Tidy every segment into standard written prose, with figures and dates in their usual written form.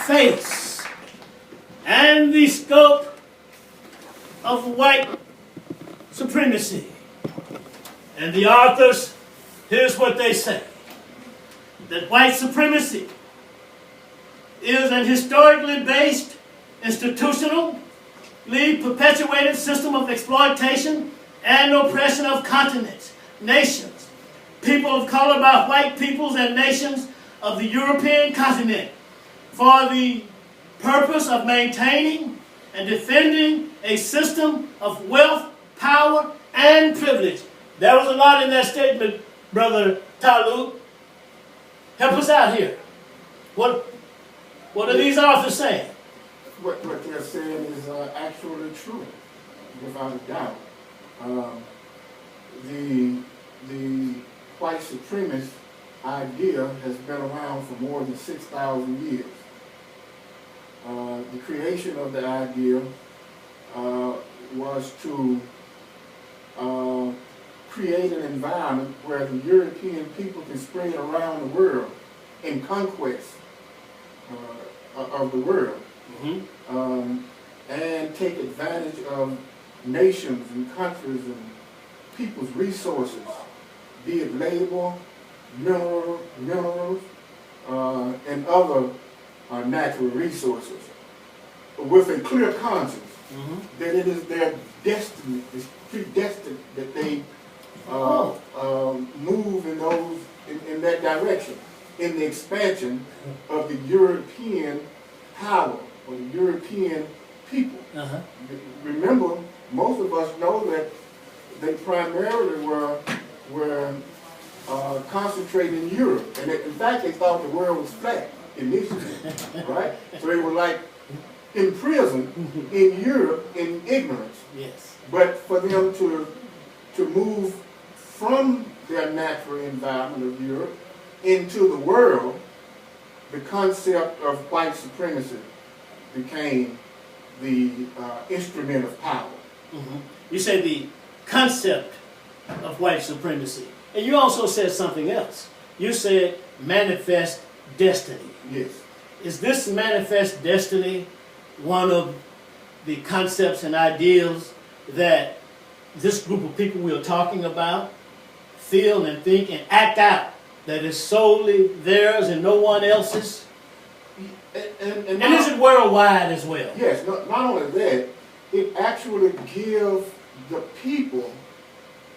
face and the scope of white supremacy. And the authors, here's what they say: that white supremacy is an historically based, institutionally perpetuated system of exploitation and oppression of continents, nations, people of color by white peoples and nations of the European continent for the purpose of maintaining and defending a system of wealth, power, and privilege. There was a lot in that statement, Brother Talut. Help us out here. What are these authors saying? What they're saying is actually true, without a doubt. The white supremacist idea has been around for more than 6,000 years. The creation of the idea was to create an environment where the European people can spread around the world in conquest of the world. Mm-hmm. And take advantage of nations and countries and people's resources, be it labor, minerals, and other natural resources, with a clear conscience that it is their destiny, it's predestined that they move in that direction, in the expansion of the European power or the European people. Remember, most of us know that they primarily were concentrated in Europe, and in fact they thought the world was flat initially, right? So they were like imprisoned in Europe in ignorance. Yes. But for them to move from their natural environment of Europe into the world, the concept of white supremacy became the instrument of power. You say the concept of white supremacy. And you also said something else. You said manifest destiny. Yes. Is this manifest destiny one of the concepts and ideals that this group of people we are talking about feel and think and act out, that is solely theirs and no one else's? And is it worldwide as well? Yes, not only that, it actually gives the people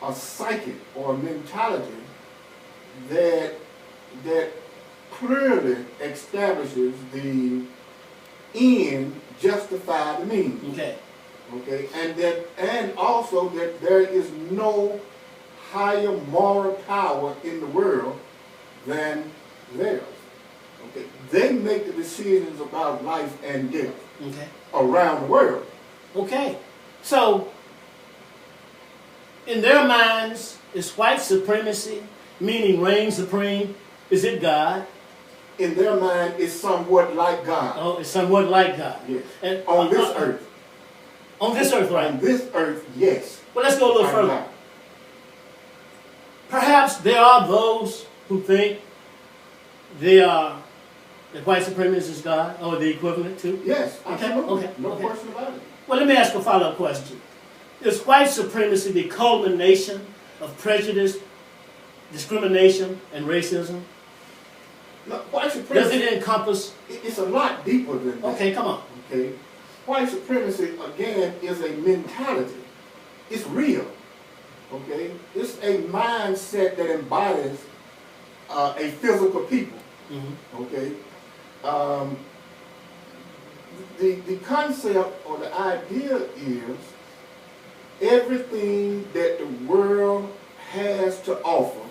a psyche or a mentality that clearly establishes the end justify the means. Okay. Okay, and also that there is no higher moral power in the world than theirs. Okay, they make the decisions about life and death around the world. Okay, so in their minds, is white supremacy, meaning reign supreme, is it God? In their mind, it's somewhat like God. Oh, it's somewhat like God. Yes. And, on this earth. On this earth, right? On this earth, yes. Well, let's go a little further. God. Perhaps there are those who think that white supremacy is God, or the equivalent to? Yes, absolutely. Okay. No question about it. Well, let me ask a follow-up question. Is white supremacy the culmination of prejudice, discrimination, and racism? No, white supremacy, does it encompass? It's a lot deeper than that. Okay, come on. Okay, white supremacy again is a mentality. It's real. Okay, it's a mindset that embodies a physical people. Okay, the concept or the idea is everything that the world has to offer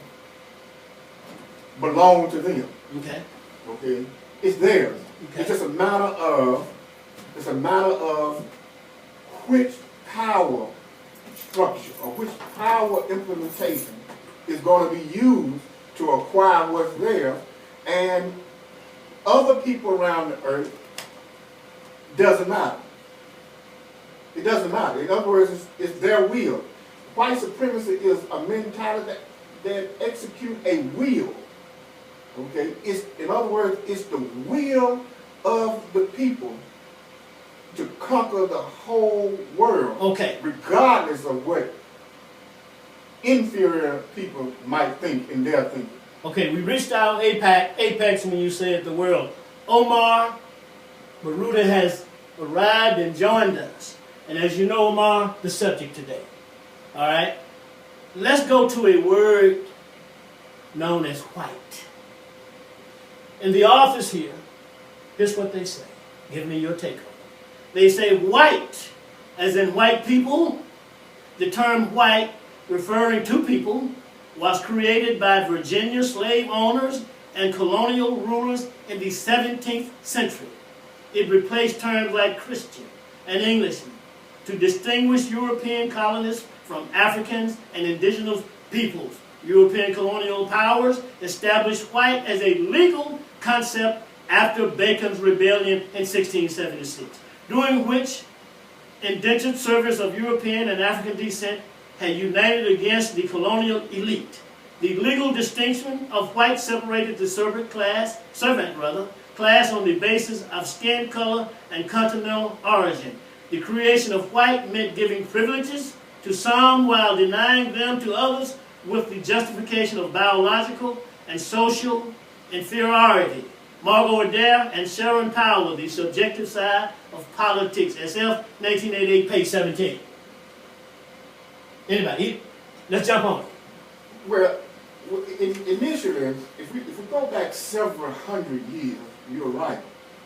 belongs to them. Okay. Okay. It's theirs. Okay. It's just a matter of which power structure or which power implementation is going to be used to acquire what's there, and other people around the earth doesn't matter. It doesn't matter. In other words, it's their will. White supremacy is a mentality that executes a will. Okay? In other words, it's the will of the people to conquer the whole world, Okay. regardless of what inferior people might think in their thinking. Okay, we reached our apex when you said the world. Omar Baruta has arrived and joined us. And as you know, Omar, the subject today. All right? Let's go to a word known as white. In the office here, here's what they say. Give me your take on it. They say white, as in white people. The term white, referring to people, was created by Virginia slave owners and colonial rulers in the 17th century. It replaced terms like Christian and Englishman to distinguish European colonists from Africans and indigenous peoples. European colonial powers established white as a legal concept after Bacon's rebellion in 1676, during which indentured servants of European and African descent had united against the colonial elite. The legal distinction of white separated the servant class on the basis of skin color and continental origin. The creation of white meant giving privileges to some while denying them to others with the justification of biological and social inferiority. Margot Adair and Sharon Powell, The Subjective Side of Politics, SF 1988, page 17. Anybody? Let's jump on it. Well, initially, if we go back several hundred years, you're right.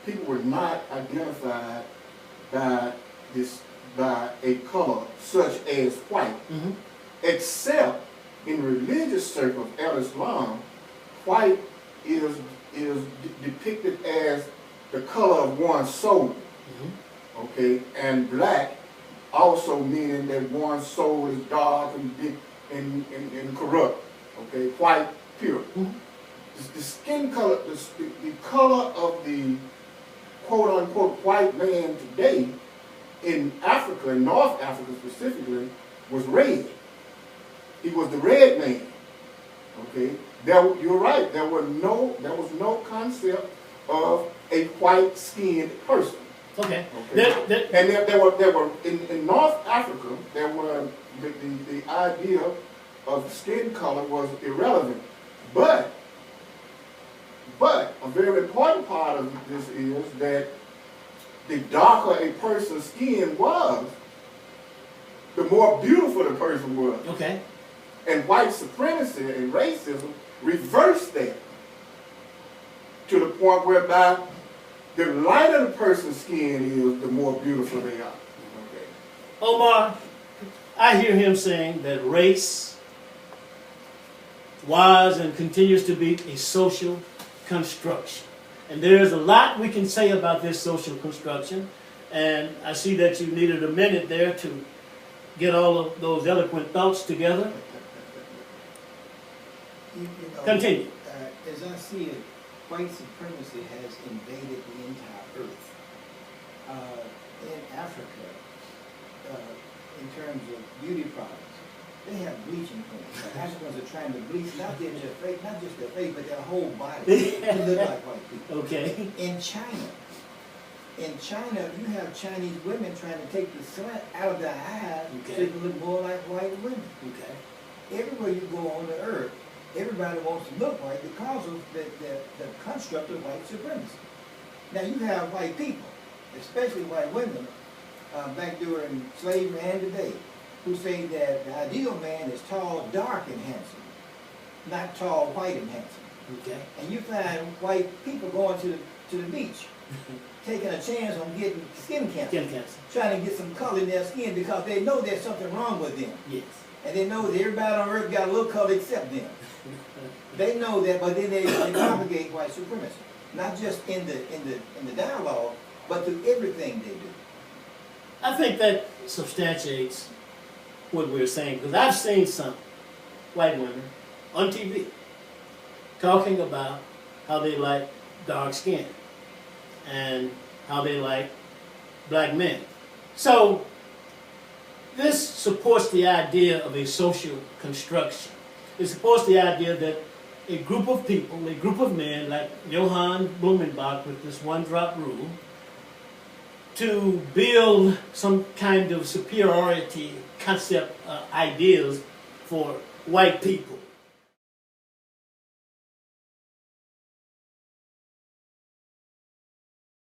People were not identified by a color such as white, except in religious circles of Islam, white is depicted as the color of one's soul. Okay, and black also meaning that one's soul is dark and corrupt. Okay, white, pure. The skin color, the color of the quote-unquote white man today in Africa, in North Africa specifically, was red. He was the red man. Okay, you're right. There was no concept of a white-skinned person. Okay. And there were in North Africa, there were the idea of skin color was irrelevant, but a very important part of this is that the darker a person's skin was, the more beautiful the person was. Okay. And white supremacy and racism reversed that to the point whereby the lighter the person's skin is, the more beautiful they are. Okay. Omar, I hear him saying that race was and continues to be a social construction. And there's a lot we can say about this social construction. And I see that you needed a minute there to get all of those eloquent thoughts together. Continue. As I see it, white supremacy has invaded the entire earth. In Africa, in terms of beauty products, they have bleaching creams. The Africans are trying to bleach not just their face, but their whole body to look like white people. Okay. In China, you have Chinese women trying to take the sun out of their eyes so they can look more like white women. Okay. Everywhere you go on the earth, everybody wants to look white because of the construct of white supremacy. Now you have white people, especially white women, back during slavery and today, who say that the ideal man is tall, dark, and handsome, not tall, white, and handsome. Okay. And you find white people going to the beach, taking a chance on getting skin cancer, trying to get some color in their skin because they know there's something wrong with them. Yes. And they know that everybody on earth got a little color except them. They know that, but then they propagate white supremacy, not just in the dialogue, but through everything they do. I think that substantiates what we're saying, because I've seen some white women on TV talking about how they like dark skin and how they like black men. So this supports the idea of a social construction. It supports the idea that a group of people, a group of men like Johann Blumenbach with this one-drop rule, to build some kind of superiority concept ideas for white people.